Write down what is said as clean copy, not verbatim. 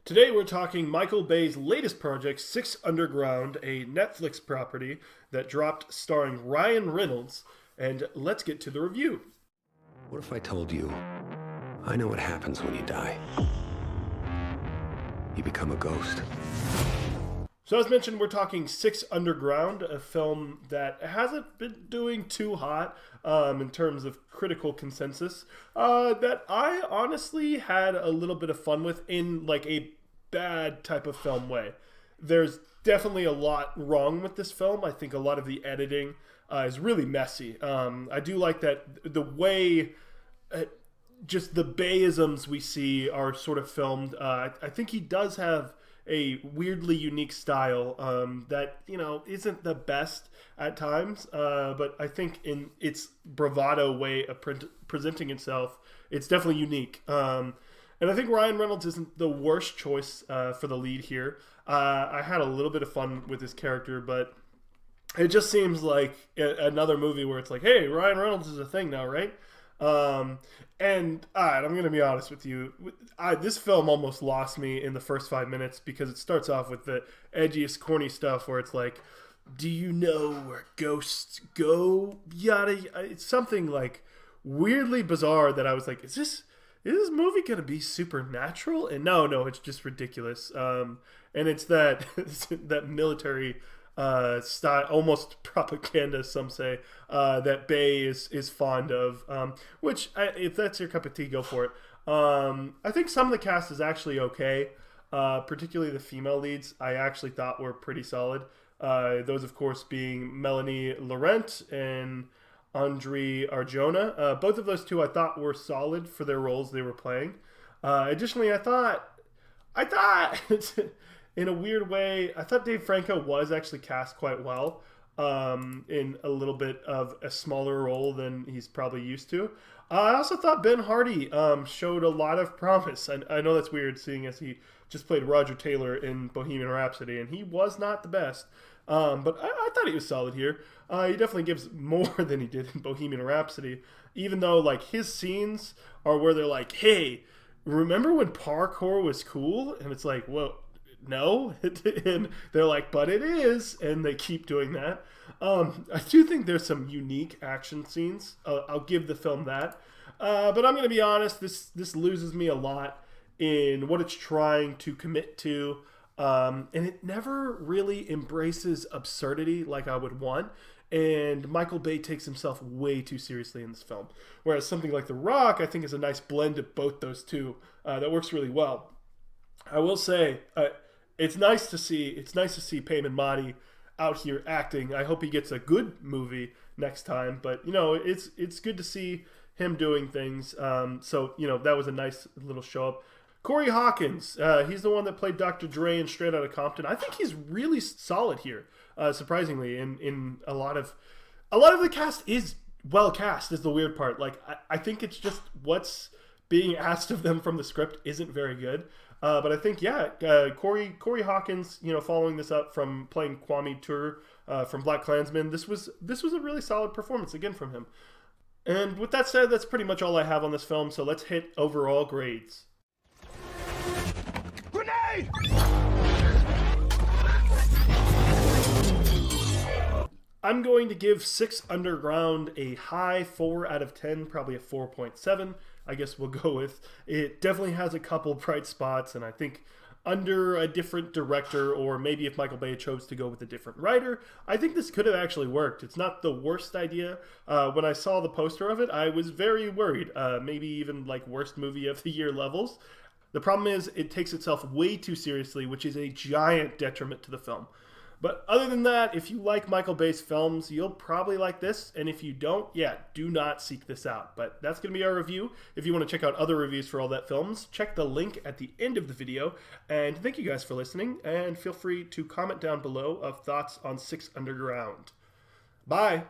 Today we're talking Michael Bay's latest project, Six Underground, a Netflix property that dropped starring Ryan Reynolds. And let's get to the review. What if I told you, I know what happens when you die? You become a ghost. So as mentioned, we're talking Six Underground, a film that hasn't been doing too hot in terms of critical consensus, that I honestly had a little bit of fun with in like a bad type of film way. There's definitely a lot wrong with this film. I think a lot of the editing is really messy. I do like that the way just the Bayisms we see are sort of filmed. I think he does have a weirdly unique style that, you know, isn't the best at times, but I think in its bravado way of presenting itself, it's definitely unique. And I think Ryan Reynolds isn't the worst choice for the lead here. I had a little bit of fun with his character, but it just seems like another movie where it's like, hey, Ryan Reynolds is a thing now, right? And I'm going to be honest with you. This film almost lost me in the first 5 minutes because it starts off with the edgiest, corny stuff where it's like, do you know where ghosts go? Yada. It's something like weirdly bizarre that I was like, is this movie going to be supernatural? And no, it's just ridiculous. And it's that that military style, almost propaganda, some say, that Bay is fond of, which if that's your cup of tea, go for it. I think some of the cast is actually okay, particularly the female leads I actually thought were pretty solid. Those, of course, being Melanie Laurent and Andre Arjona. Both of those two I thought were solid for their roles they were playing. Additionally, I thought in a weird way, I thought Dave Franco was actually cast quite well in a little bit of a smaller role than he's probably used to. I also thought Ben Hardy showed a lot of promise. I know that's weird, seeing as he just played Roger Taylor in Bohemian Rhapsody, and he was not the best. But I thought he was solid here. He definitely gives more than he did in Bohemian Rhapsody, even though like his scenes are where they're like, hey, remember when parkour was cool? And it's like, well, no. And they're like, but it is. And they keep doing that. I do think there's some unique action scenes. I'll give the film that. But I'm going to be honest, this loses me a lot in what it's trying to commit to. And it never really embraces absurdity like I would want. And Michael Bay takes himself way too seriously in this film. Whereas something like The Rock, I think, is a nice blend of both those two that works really well. I will say, it's nice to see Payman Mahdi out here acting. I hope he gets a good movie next time. But, you know, it's good to see him doing things. So, you know, that was a nice little show up. Corey Hawkins, he's the one that played Dr. Dre in Straight Outta Compton. I think he's really solid here, surprisingly. In a lot of the cast is well cast. Is the weird part. Like I think it's just what's being asked of them from the script isn't very good. But I think Corey Hawkins, you know, following this up from playing Kwame Ture from BlacKkKlansman, this was a really solid performance again from him. And with that said, that's pretty much all I have on this film. So let's hit overall grades. Grenade! I'm going to give Six Underground a high 4 out of 10, probably a 4.7. I guess we'll go with. It definitely has a couple bright spots, and I think under a different director, or maybe if Michael Bay chose to go with a different writer, I think this could have actually worked. It's not the worst idea. When I saw the poster of it, I was very worried. Maybe even like worst movie of the year levels. The problem is it takes itself way too seriously, which is a giant detriment to the film. But other than that, if you like Michael Bay's films, you'll probably like this. And if you don't, do not seek this out. But that's going to be our review. If you want to check out other reviews for all that films, check the link at the end of the video. And thank you guys for listening. And feel free to comment down below of thoughts on Six Underground. Bye.